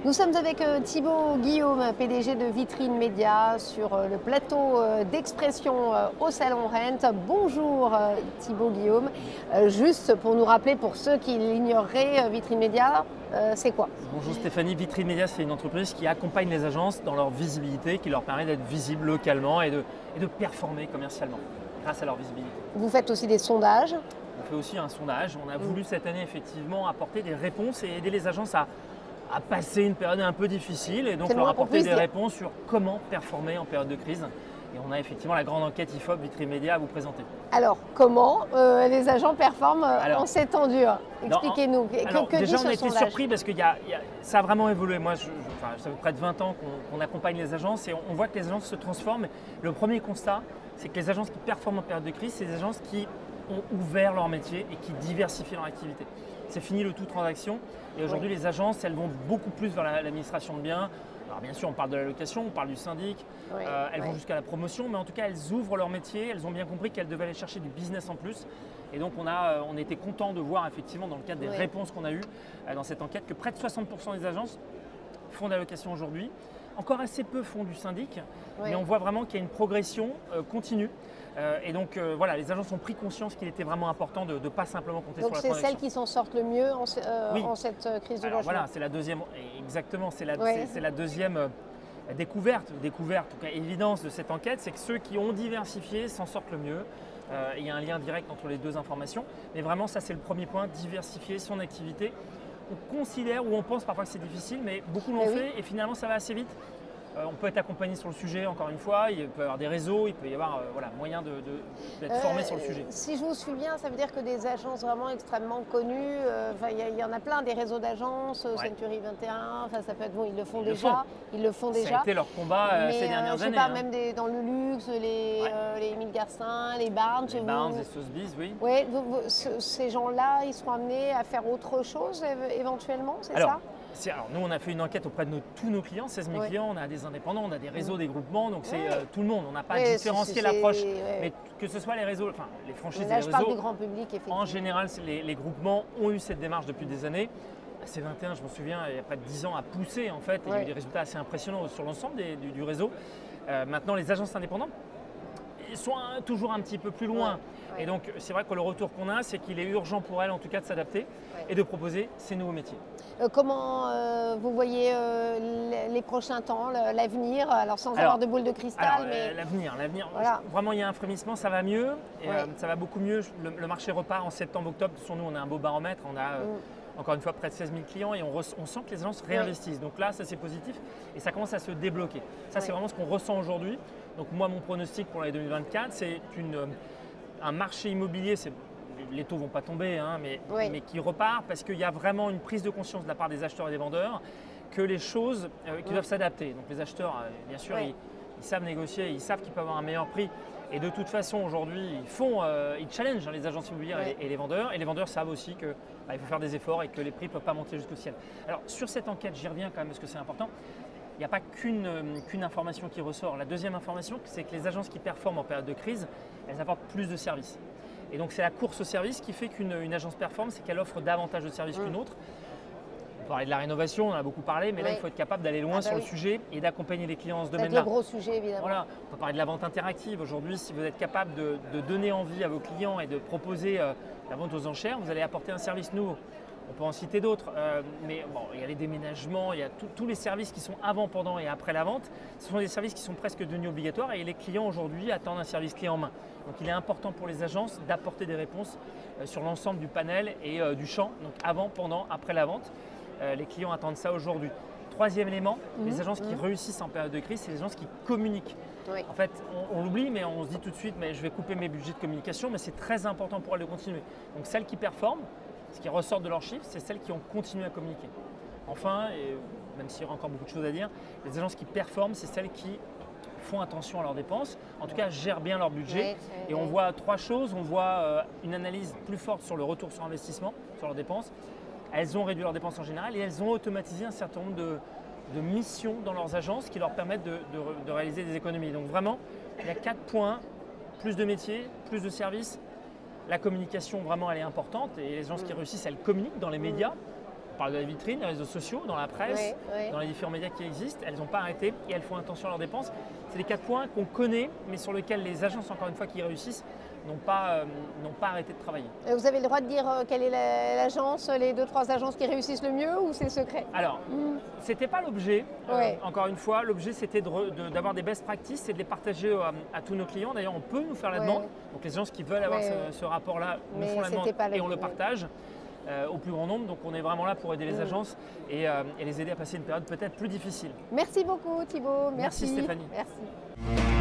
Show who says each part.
Speaker 1: Nous sommes avec Thibaut Guillaume, PDG de Vitrine Média, sur le plateau d'Expression au Salon Rent. Bonjour Thibaut Guillaume. Juste pour nous rappeler, pour ceux qui l'ignoreraient, Vitrine Média, c'est quoi?
Speaker 2: Bonjour Stéphanie, Vitrine Média, c'est une entreprise qui accompagne les agences dans leur visibilité, qui leur permet d'être visibles localement et de performer commercialement grâce à leur visibilité.
Speaker 1: Vous faites aussi des sondages?
Speaker 2: On fait aussi un sondage. On a voulu cette année effectivement apporter des réponses et aider les agences à passer une période un peu difficile et donc leur apporter des réponses sur comment performer en période de crise. Et on a effectivement la grande enquête IFOP Vitrine Média à vous présenter.
Speaker 1: Alors, comment les agents performent en ces temps durs? Expliquez-nous.
Speaker 2: Déjà, on a été surpris parce que ça a vraiment évolué. Moi, ça fait près de 20 ans qu'on accompagne les agences et on voit que les agences se transforment. Le premier constat, c'est que les agences qui performent en période de crise, c'est des agences qui ont ouvert leur métier et qui diversifient leur activité. C'est fini le tout transaction et aujourd'hui les agences elles vont beaucoup plus vers l'administration de biens. Alors bien sûr on parle de la location, on parle du syndic, elles vont jusqu'à la promotion, mais en tout cas elles ouvrent leur métier, elles ont bien compris qu'elles devaient aller chercher du business en plus. Et donc on était content de voir effectivement dans le cadre des réponses qu'on a eues dans cette enquête que près de 60% des agences font de la location aujourd'hui. Encore assez peu font du syndic, mais on voit vraiment qu'il y a une progression continue. Et donc voilà, les agences ont pris conscience qu'il était vraiment important de ne pas simplement compter sur la transaction.
Speaker 1: Donc c'est celles qui s'en sortent le mieux en cette crise du logement.
Speaker 2: Voilà, c'est la deuxième, exactement, c'est la deuxième découverte, en tout cas évidence de cette enquête, c'est que ceux qui ont diversifié s'en sortent le mieux. Il y a un lien direct entre les deux informations, mais vraiment ça c'est le premier point, diversifier son activité. On considère ou on pense parfois que c'est difficile, mais beaucoup l'ont fait et finalement ça va assez vite. On peut être accompagné sur le sujet, encore une fois, il peut y avoir des réseaux, il peut y avoir moyen d'être formé sur le sujet.
Speaker 1: Si je vous suis bien, ça veut dire que des agences vraiment extrêmement connues, il y en a plein, des réseaux d'agences, Century 21, ça peut être bon, ils le font déjà.
Speaker 2: Ça a été leur combat ces dernières années.
Speaker 1: Je sais pas, même dans le luxe, les Émile Garcin, les Barnes.
Speaker 2: Les Barnes, les Sotheby's, oui.
Speaker 1: Oui, ces gens-là, ils seront amenés à faire autre chose éventuellement, c'est ça?
Speaker 2: Alors nous on a fait une enquête auprès de tous nos clients, 16 000 clients, on a des indépendants, on a des réseaux, des groupements, donc c'est tout le monde, on n'a pas différencié l'approche, mais que ce soit les réseaux, enfin les franchises et les réseaux,
Speaker 1: je parle du grand public effectivement.
Speaker 2: En général les groupements ont eu cette démarche depuis des années. C21, je me souviens, il y a près de 10 ans, a poussé en fait, il y a eu des résultats assez impressionnants sur l'ensemble du réseau. Maintenant les agences indépendantes sont toujours un petit peu plus loin. Et donc c'est vrai que le retour qu'on a, c'est qu'il est urgent pour elles en tout cas de s'adapter et de proposer ces nouveaux métiers.
Speaker 1: Comment vous voyez les prochains temps, l'avenir, alors sans avoir de boule de cristal?
Speaker 2: L'avenir, vraiment il y a un frémissement, ça va mieux, et, ça va beaucoup mieux. Le marché repart en septembre-octobre, sur nous on a un beau baromètre, on a encore une fois près de 16 000 clients et on sent que les agences réinvestissent. Donc là ça c'est positif et ça commence à se débloquer. Ça c'est vraiment ce qu'on ressent aujourd'hui. Donc moi mon pronostic pour l'année 2024 c'est un marché immobilier, les taux ne vont pas tomber, mais qui repart parce qu'il y a vraiment une prise de conscience de la part des acheteurs et des vendeurs que les choses qui doivent s'adapter. Donc les acheteurs, bien sûr, ils savent négocier, ils savent qu'ils peuvent avoir un meilleur prix. Et de toute façon, aujourd'hui, ils challengent les agences immobilières et les vendeurs. Et les vendeurs savent aussi qu'il faut faire des efforts et que les prix ne peuvent pas monter jusqu'au ciel. Alors sur cette enquête, j'y reviens quand même parce que c'est important. Il n'y a pas qu'une information qui ressort. La deuxième information, c'est que les agences qui performent en période de crise, elles apportent plus de services. Et donc c'est la course au service qui fait qu'une agence performe, c'est qu'elle offre davantage de services qu'une autre. On parlait de la rénovation, on en a beaucoup parlé, mais là il faut être capable d'aller loin sur le sujet et d'accompagner les clients dans ce domaine-là.
Speaker 1: C'est le gros sujet évidemment.
Speaker 2: Voilà, on peut parler de la vente interactive. Aujourd'hui, si vous êtes capable de donner envie à vos clients et de proposer la vente aux enchères, vous allez apporter un service nouveau. On peut en citer d'autres, mais bon, il y a les déménagements, il y a tous les services qui sont avant, pendant et après la vente. Ce sont des services qui sont presque devenus obligatoires et les clients aujourd'hui attendent un service clé en main. Donc il est important pour les agences d'apporter des réponses sur l'ensemble du panel et du champ, donc avant, pendant, après la vente. Les clients attendent ça aujourd'hui. Troisième élément, les agences qui réussissent en période de crise, c'est les agences qui communiquent. En fait, on l'oublie, mais on se dit tout de suite, mais je vais couper mes budgets de communication, mais c'est très important pour elles de continuer. Donc celles qui performent, ce qui ressort de leurs chiffres, c'est celles qui ont continué à communiquer. Enfin, et même s'il y aura encore beaucoup de choses à dire, les agences qui performent, c'est celles qui font attention à leurs dépenses, en tout cas gèrent bien leur budget. Et on voit trois choses. On voit une analyse plus forte sur le retour sur investissement, sur leurs dépenses. Elles ont réduit leurs dépenses en général et elles ont automatisé un certain nombre de missions dans leurs agences qui leur permettent de réaliser des économies. Donc vraiment, il y a 4 points, plus de métiers, plus de services. La communication, vraiment, elle est importante et les agences qui réussissent, elles communiquent dans les médias. On parle de la vitrine, des réseaux sociaux, dans la presse,
Speaker 1: Ouais.
Speaker 2: dans les différents médias qui existent. Elles n'ont pas arrêté et elles font attention à leurs dépenses. C'est les 4 points qu'on connaît, mais sur lesquels les agences, encore une fois, qui réussissent, n'ont pas arrêté de travailler.
Speaker 1: Vous avez le droit de dire quelle est l'agence, les 2-3 agences qui réussissent le mieux ou c'est secret?
Speaker 2: Alors, ce n'était pas l'objet.
Speaker 1: Ouais.
Speaker 2: Encore une fois, l'objet, c'était d'avoir des best practices et de les partager à tous nos clients. D'ailleurs, on peut nous faire la demande. Donc, les agences qui veulent avoir ce rapport-là nous
Speaker 1: Mais
Speaker 2: font la demande
Speaker 1: c'était pas
Speaker 2: et on le partage au plus grand nombre. Donc, on est vraiment là pour aider les agences et les aider à passer une période peut-être plus difficile.
Speaker 1: Merci beaucoup Thibaut.
Speaker 2: Merci Stéphanie.
Speaker 1: Merci.